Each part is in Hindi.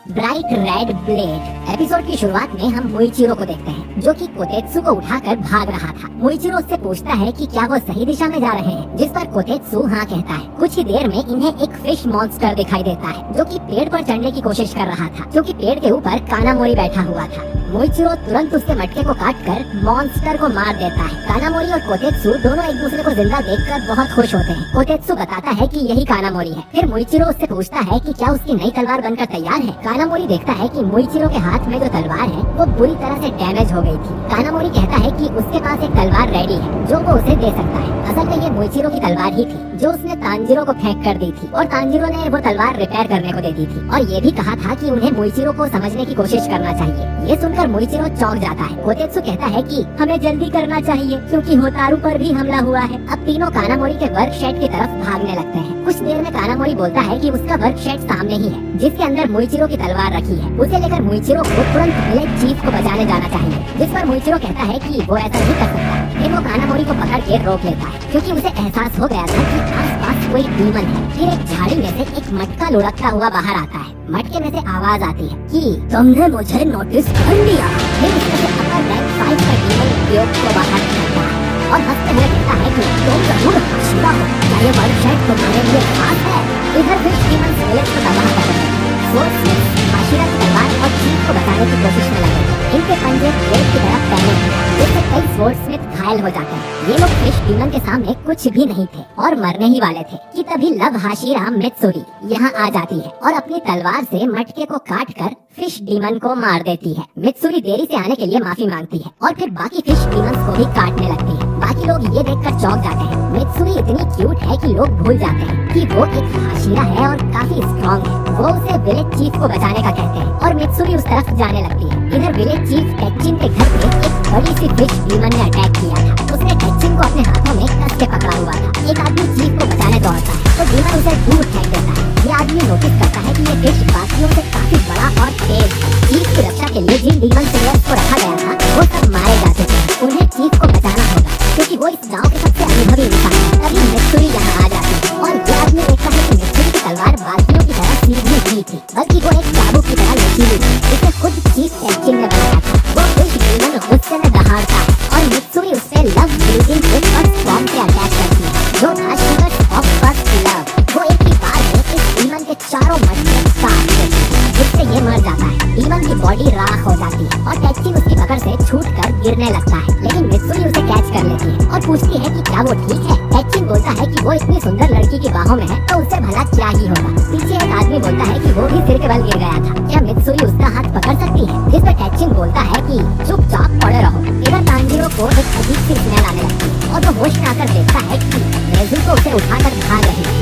Bright red blade. एपिसोड की शुरुआत में हम मोइचिरो को देखते हैं जो कि कोतेत्सु को उठाकर भाग रहा था। मोइचिरो उससे पूछता है कि क्या वो सही दिशा में जा रहे हैं, जिस पर कोतेत्सु हाँ कहता है। कुछ ही देर में इन्हें एक फिश मॉन्स्टर दिखाई देता है जो कि पेड़ पर चढ़ने की कोशिश कर रहा था, क्योंकि पेड़ के ऊपर कानामोरी बैठा हुआ था। मोइचिरो तुरंत उसके मटके को काटकर मॉन्स्टर को मार देता है। कानामोरी और कोतेत्सु दोनों एक दूसरे को जिंदा देखकर बहुत खुश होते हैं। कोतेत्सु बताता है कि यही कानामोरी है। फिर मोइचिरो उससे पूछता है कि क्या उसकी नई तलवार बनकर तैयार है। कानामोरी देखता है कि मोइचिरो के हाथ में जो तलवार है वो बुरी तरह से डैमेज हो गई थी। कानामोरी कहता है कि उसके पास एक तलवार रेडी है जो वो उसे दे सकता है। असल में ये मोइचिरो की तलवार ही थी जो उसने तांजीरो को फेंक कर दी थी और तांजीरो ने वो तलवार रिपेयर करने को दे दी थी और ये भी कहा था कि उन्हें मोइचिरो को समझने की कोशिश करना चाहिए। ये सुनकर मोइचिरो चौंक जाता है। कोतेत्सु कहता है कि हमें जल्दी करना चाहिए क्योंकि होतारू पर भी हमला हुआ है। अब तीनों कानामोरी के वर्क शेड की तरफ भागने लगते हैं। कुछ देर में कानामोरी बोलता है कि उसका वर्क शेड सामने ही है जिसके अंदर मोइचिरो की तलवार रखी है। उसे लेकर मोइचिरो को तुरंत विलेज चीफ को बचाने जाना चाहिए, जिस पर मोइचिरो कहता है कि वो ऐसा नहीं कर सकता। फिर वो कानामोरी को पकड़ के रोक लेता है क्योंकि उसे एहसास हो गया था कि आसपास कोई डीमन है। फिर एक झाड़ी में से एक मटका लुढ़कता हुआ बाहर आता है। मटके में से आवाज आती है कि तुमने मुझे नोटिस कर लिया। फिर उसमें से अपर रैंक 5 का डीमन उपयोग को बाहर निकलता है और हंसते हुए कहता है कि तुम जरूर हसीना हो, क्या ये वर्कशॉप तुम्हारे लिए खास है। इधर फिश डीमन विलेज को तबाह कर रहे हैं। सोर्स हाशिरा की तलवार और चीफ को बचाने की कोशिश में लगे। इनके पंजे पेड़ की तरफ फैले जिससे कई स्वॉर्डस्मिथ घायल हो जाते हैं। ये लोग फिश डीमन के सामने कुछ भी नहीं थे और मरने ही वाले थे कि तभी लव हाशिरा मित्सुरी यहाँ आ जाती है और अपनी तलवार से मटके को काटकर फिश डीमन को मार देती है। मित्सुरी देरी से आने के लिए माफी मांगती है और फिर बाकी फिश डीमंस को भी काटने लगती है। बाकी लोग ये देखकर चौंक जाते हैं। मित्सुरी इतनी क्यूट है कि लोग भूल जाते हैं कि वो एक हाशिरा है और काफी स्ट्रॉन्ग है। वो उसे विलेज चीफ को बचाने का कहते हैं और मित्सुरी उस तरफ जाने लगती है। इधर विलेज चीफ टेक्चिन के घर पे एक बड़ी सी फिश डीमन ने अटैक किया था। उसने टेक्चिन को अपने हाथों में कस के पकड़ा हुआ था। एक आदमी चीफ को बचाने दौड़ता है तो डीमन उसे दूर फेंक देता है। ये आदमी नोटिस करता है कि ये फिश बाकियों से काफी बड़ा और तेज है। चीफ की रक्षा के लिए जिन डीमन प्लेयर्स को रखा गया था वो सब मारे जा चुके हैं। उन्हें चीफ को बचाना होगा क्योंकि वो इस गांव के सबसे अनुभवी इंसान है। तभी मित्सुरी यहाँ आ जाती है और ये आदमी देखता है कि मित्सुरी की तलवार बाकियों की तरह सीधी नहीं थी बल्कि वो एक चाबुक की तरह लचीली थी। इसे खुद चीफ टेक्चिन ने बनाया था। वो फिश डीमन गुस्से में दहाड़ता है और मित्सुरी उससे लव ब्रीदिंग फर्स्ट फॉर्म से अटैक करती है जो था शिवर ऑफ फर्स्ट लव। वो एक ही बार में इस डीमन के चारों मटके काट देती है जिससे ये मर जाता है। डीमन की बॉडी राख हो जाती है और टेक्चिन उसकी पकड़ से छूटकर गिरने लगता है, लेकिन मित्सुरी उसे कैच कर लेती है और पूछती है कि क्या वो ठीक है। टेक्चिन बोलता है कि वो इतनी सुंदर लड़की की बाहों में है तो उसे भला क्या ही होगा। पीछे एक आदमी बोलता है कि वो भी सिर के बल गिर गया था, क्या मित्सुरी उसका हाथ पकड़ सकती है। जिस पर टेक्चिन बोलता है कि चुपचाप पड़े रहो। इधर तांजीरो को एक अजीब सी स्मेल आने लगती है और वो होश में आकर देखता है कि नेज़ुको उसे उठाकर भाग रही है।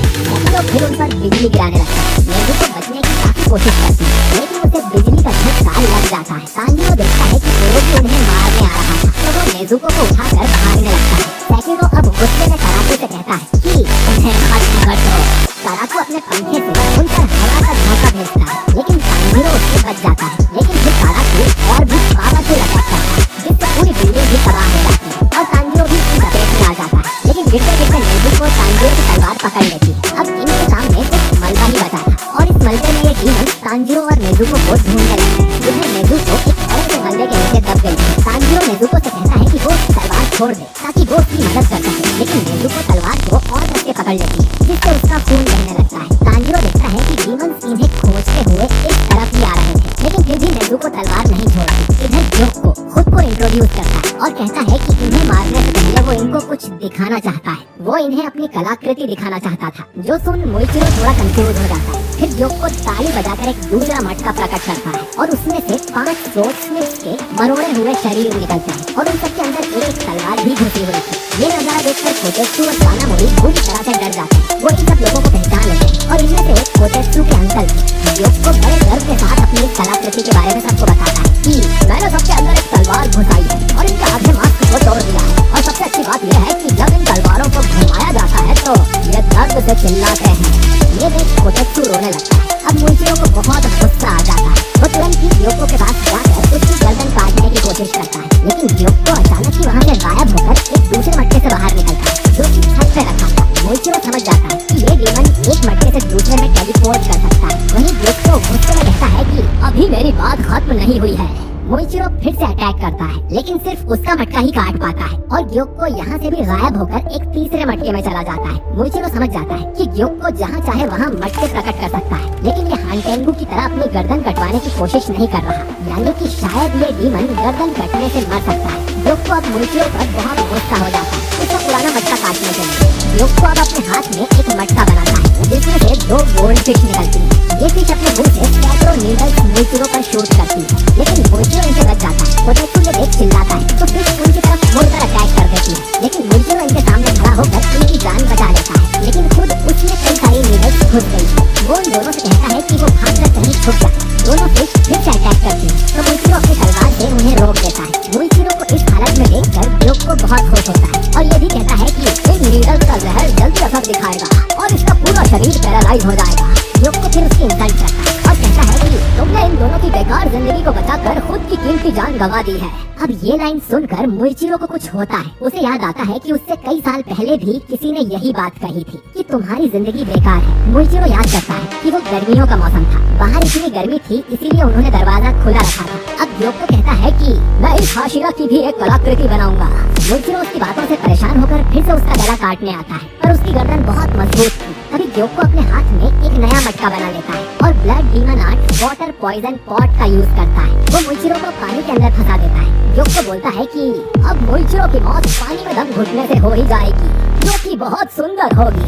तो फिर उन पर बिजली गिराने लगता है। नेज़ुको बचने की काफी कोशिश करती है लेकिन उसे बिजली का झटका लग जाता है। तांजीरो देखता है कि कोरोकी उन्हें मारने आ रहा था तो वो नेज़ुको को उठाकर भागने लगता है। सेकिरो अब गुस्से में कराकू से कहता है कि उन्हें खत्म कर दो। कराकू अपने पंखे से उन पर हवा का झोंका भेजता है लेकिन तांजीरो उससे बच जाता है। लेकिन फिर कराकू और भी पावरफुल अटैक करता है जिससे पूरी बिल्डिंग भी तबाह हो जाती है और तांजीरो भी उसकी लपेट में आ जाता है। लेकिन गिरते गिरते नेज़ुको तांजीरो की तलवार पकड़ लेती है। अब इनके सामने सिर्फ मलबा ही बचा था और इस मलबे में ये डीमन तांजीरो और नेज़ुको को ढूंढने लगते हैं। इधर नेज़ुको एक बड़े से मलबे के नीचे दब गई है। तांजीरो नेज़ुको से कहता है कि वो तलवार छोड़ दे ताकि वो उसकी मदद कर सके, लेकिन नेज़ुको तलवार को और कसके पकड़ लेती है जिससे उसका खून बहने लगता है। तांजीरो देखता है कि डीमंस इन्हें खोजते हुए इस तरफ ही आ रहे थे, लेकिन फिर भी नेज़ुको तलवार नहीं छोड़ती। इधर जोको खुद को इंट्रोड्यूस करता है और कहता है कि इन्हें मारने से पहले वो इनको कुछ दिखाना चाहता है। वो इन्हें अपनी कलाकृति दिखाना चाहता था। जो सुन मोइचिरो थोड़ा कंफ्यूज हो जाता है। फिर जोको ताली बजाकर एक दूसरा मटका प्रकट करता है और उसमें से 5 स्वॉर्डस्मिथ के मरोड़े हुए शरीर निकलते हैं और उन सबके अंदर एक तलवार भी घुसी हुई थी। ये नजारा देखकर कोतेत्सु और कानामोरी पूरी तरह से डर जाते हैं। वो इन सब लोगों को पहचान लेते हैं और इनमें से एक कोतेत्सु के अंकल थे। जोको बड़े गर्व के साथ अपनी इस कलाकृति के बारे में सबको बताता है कि मैंने सबके अंदर एक तलवार घुसाई है और इनके आधे मास्क को तोड़ दिया है और सबसे अच्छी बात यह है कि जब इन तलवारों को घुमाया जाता है तो ये दर्द से चिल्लाते हैं। ये देख कोतेत्सु रोने लगता है। अब मोइचिरो को बहुत गुस्सा आ जाता है। वो तुरंत ही ह्योको के पास जाकर उसकी गर्दन काटने की कोशिश करता है, लेकिन ह्योको अचानक ही वहाँ से गायब होकर एक दूसरे मटके से बाहर निकलता है जो कि छत पे रखा था। मोइचिरो समझ जाता है कि ये डीमन एक मटके से दूसरे में टेलीपोर्ट कर सकता है। वहीं ह्योको गुस्से में कहता है कि अभी मेरी बात खत्म नहीं हुई है। मोइचिरो फिर से अटैक करता है, लेकिन सिर्फ उसका मटका ही काट पाता है और ग्योको यहाँ से भी गायब होकर एक तीसरे मटके में चला जाता है। मोइचिरो समझ जाता है कि ग्योको जहाँ चाहे वहाँ मटके प्रकट कर सकता है, लेकिन ये हानटेंगू की तरह अपनी गर्दन कटवाने की कोशिश नहीं कर रहा, यानी कि शायद ये डीमन गर्दन कटने से मर सकता है। ग्योको अब मोइचिरो पर बहुत गुस्सा हो जाता है उसका पुराना मटका काटने के लिए। ग्योको अब अपने हाथ में एक मटका बनाता है जिसमें से 2 गोल्ड फिश निकलती है। ये फिश अपने मुंह से सैकड़ों नीडल्स मोइचिरो पर शूट करती है, लेकिन मोइचिरो इनसे बच जाता है। कोटेत्सु ये देख चिल्लाता है तो फिश उनकी तरफ मुड़कर अटैक कर देती है, लेकिन मोइचिरो इनके सामने खड़ा होकर इनकी जान बचा लेता है, लेकिन खुद उसमें कई सारी नीडल्स घुस गई है। वो उन दोनों से कहता है कि वो भागकर कहीं छुप जाए। दोनों फिश फिर से अटैक करती है तो मोइचिरो अपनी तलवार से उन्हें रोक देता है। मोइचिरो को इस हालत में देखकर ग्योको बहुत खुश होता है और ये भी कहता है कि इन नीडल्स का जहर जल्दी असर दिखाएगा और इसका पूरा शरीर पैरालाइज हो जाएगा। ग्योको फिर उसकी इंसल्ट करता है और कहता है कि तुमने इन दोनों की बेकार जिंदगी को बचाकर खुद की कीमती जान गंवा दी है। अब ये लाइन सुनकर मोइचिरो को कुछ होता है। उसे याद आता है कि उससे कई साल पहले भी किसी ने यही बात कही थी कि तुम्हारी जिंदगी बेकार है। मोइचिरो याद करता है कि वो गर्मियों का मौसम था, बाहर इतनी गर्मी थी इसीलिए उन्होंने दरवाजा खुला रखा था। अब ग्योको कहता है कि मैं इस हाशिरा की भी एक कलाकृति बनाऊंगा। मोइचिरो उसकी बातों से परेशान होकर फिर से उसका गला काटने आता है, पर उसकी गर्दन बहुत मजबूत थी। तभी ग्योको अपने हाथ में एक नया मटका बना लेता है और blood demon art water poison pot का यूज करता है। वो मोइचिरो को पानी के अंदर फंसा देता है। ग्योको बोलता है कि अब मोइचिरो की मौत पानी में दम घुटने से हो ही जाएगी, जो कि बहुत सुंदर होगी।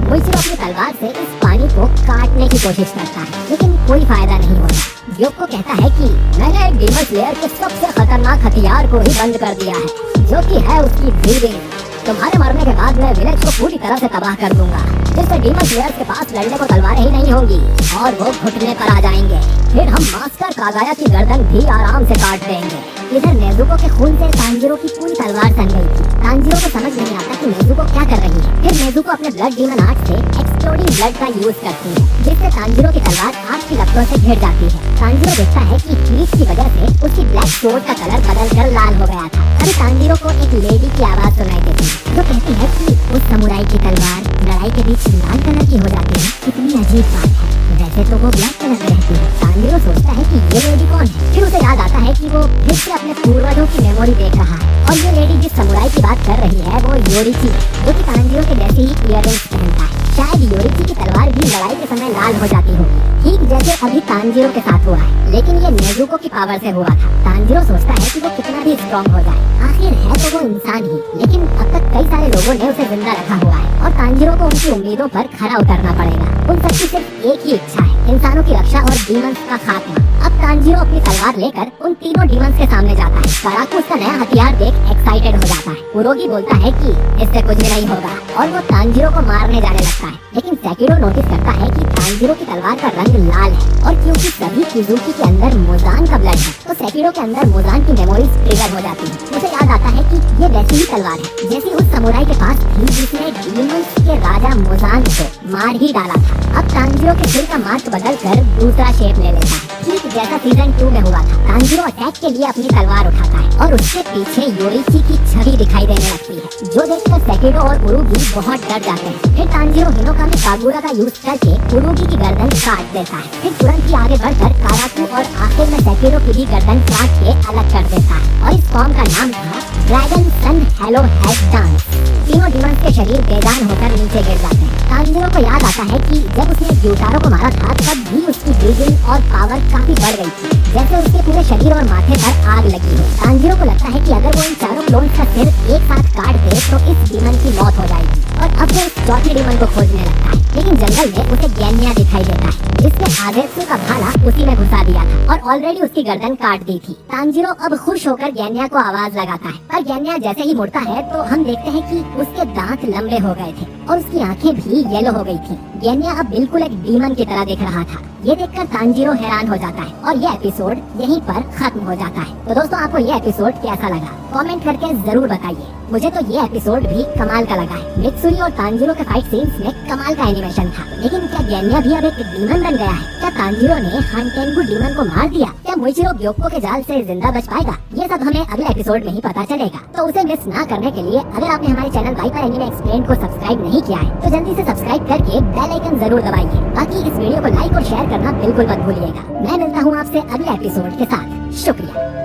मोइचिरो अपनी तलवार से इस पानी को काटने की कोशिश करता है, लेकिन कोई फायदा नहीं होता। ग्योको कहता है कि मैंने एक डीमन स्लेयर के सबसे खतरनाक हथियार को ही बंद कर दिया है, जो कि है उसकी ब्रीदिंग। तुम्हारे मरने के बाद मैं विलेज को पूरी तरह से तबाह कर दूंगा, जिससे डीमन स्लेयर्स के पास लड़ने को तलवारें ही नहीं होंगी और वो घुटने पर आ जाएंगे। फिर हम मास्टर कागाया की गर्दन भी आराम से काट देंगे। इधर नेजुको के खून से तांजिरो की पूरी तलवार सन गई थी। तांजिरो को समझ नहीं आता कि नेजुको क्या कर रही है। फिर नेजुको अपने ब्लड डीमन आर्ट से एक्सप्लोडिंग ब्लड का यूज करती है, जिससे तांजिरो की तलवार आग की लपटों से घिर जाती है। तांजिरो देखता है कि हीट की वजह से उसकी ब्लैक स्वॉर्ड का कलर बदलकर लाल हो गया था। तभी तांजिरो को एक लेडी की आवाज सुनाई देती है जो कहती है कि उस समुराई की तलवार लड़ाई के बीच लाल कलर की हो जाती है। कितनी अजीब बात है, वैसे तो वो ब्लैक कलर में रहती है। तांजिरो सोचता है कि ये लेडी कौन है। फिर उसे याद आता है कि वो फिर से अपने पूर्वजों की मेमोरी देख रहा है और ये लेडी जिस समुराई की बात कर रही है वो योरिची है, जो कि तांजिरो के जैसे ही इयररिंग्स पहनता है। शायद योरिची की तलवार भी लड़ाई के समय लाल हो जाती होगी, ठीक जैसे अभी तांजिरो के साथ हुआ है, लेकिन ये नेजुको की पावर से हुआ था। तांजिरो सोचता है कि वो कितना भी स्ट्रॉन्ग हो जाए, आखिर है तो वो इंसान ही, लेकिन अब तक कई सारे लोगों ने उसे जिंदा रखा हुआ है और तांजिरो को उनकी उम्मीदों पर खरा उतरना पड़ेगा। उन सबकी सिर्फ एक ही इच्छा है, इंसानों की रक्षा और डीमंस का खात्मा। अब तांजिरो अपनी तलवार लेकर उन तीनों डीमंस के सामने जाता है। कराकू उसका नया हथियार देख एक्साइटेड हो जाता है। उरोगी बोलता है कि इससे कुछ भी नहीं होगा और वो तांजिरो को मारने जाने लगता है, लेकिन सेकिरो नोटिस करता है कि तांजिरो की तलवार का रंग लाल है और क्योंकि सभी किजुकी के अंदर मोजान का ब्लड है तो सेकिरो के अंदर मोजान की मेमोरीज ट्रिगर हो जाती है। उसे याद आता है कि ये वैसी ही तलवार है जैसी उस समुराई के पास थी जिसने डीमंस के राजा मोजान को मार ही डाला था। अब तांजिरो के सिर का मार्क बदलकर दूसरा शेप ले लेता है, ठीक जैसा सीजन 2 में हुआ था। तांजिरो अटैक के लिए अपनी तलवार उठाता है और उसके पीछे योरिची की छवि दिखाई देने लगती है, जो देखकर सेकिरो और उरुगी बहुत डर जाते हैं। फिर तांजिरो हिनोका में कागुरा का यूज करके उरुगी की गर्दन काट देता है। फिर तुरंत ही आगे बढ़कर काराकू और आखिर में सेकिरो की भी गर्दन काट के अलग कर देता है और इस फॉर्म का नाम था ड्रैगन सन हेलो हेड डांस। तीनों डीमंस के शरीर बेजान होकर नीचे गिर जाते हैं। तांजिरो को याद आता है कि जब उसने ग्यूटारो को मारा था तब भी उसकी ब्रीदिंग और पावर काफी बढ़ गई थी, जैसे उसके पूरे शरीर और माथे पर आग लगी हो। तांजिरो को लगता है कि अगर वो इन चारों क्लोन्स का सिर एक साथ काट दे तो इस डीमन की मौत हो जाएगी और अब वो इस चौथे डीमन को खोजने लगता है। लेकिन जंगल में उसे गैन्या दिखाई देता है जिसने आदेत्सु का भाला उसी में घुसा दिया था और ऑलरेडी उसकी गर्दन काट दी थी। तांजिरो अब खुश होकर गैन्या को आवाज लगाता है, पर गैन्या जैसे ही मुड़ता है तो हम देखते हैं कि उसके दांत लंबे हो गए थे और उसकी आंखें भी येलो हो गई थी। गैन्या अब बिल्कुल एक डीमन की तरह दिख रहा था। ये देखकर तांजिरो हैरान हो जाता है और ये एपिसोड यहीं पर खत्म हो जाता है। तो दोस्तों आपको ये एपिसोड कैसा लगा कमेंट करके जरूर बताइए। मुझे तो ये एपिसोड भी कमाल का लगा है। मित्सुरी और तांजीरो के फाइट सीन्स में कमाल का एनिमेशन था। लेकिन क्या गेन्या भी अब एक डीमन बन गया है? क्या तांजीरो ने हानटेंगु डीमन को मार दिया? क्या मोइचिरो ग्योको के जाल से जिंदा बच पाएगा? ये सब हमें अगले एपिसोड में ही पता चलेगा। तो उसे मिस ना करने के लिए अगर आपने हमारे चैनल वाइपर एनिमे एक्सप्लेन को सब्सक्राइब नहीं किया है तो जल्दी से सब्सक्राइब करके बेल आइकन जरूर दबाइए। बाकी इस वीडियो को लाइक और शेयर करना बिल्कुल मत भूलिएगा। मैं मिलता हूँ आपसे अगले एपिसोड के साथ। शुक्रिया।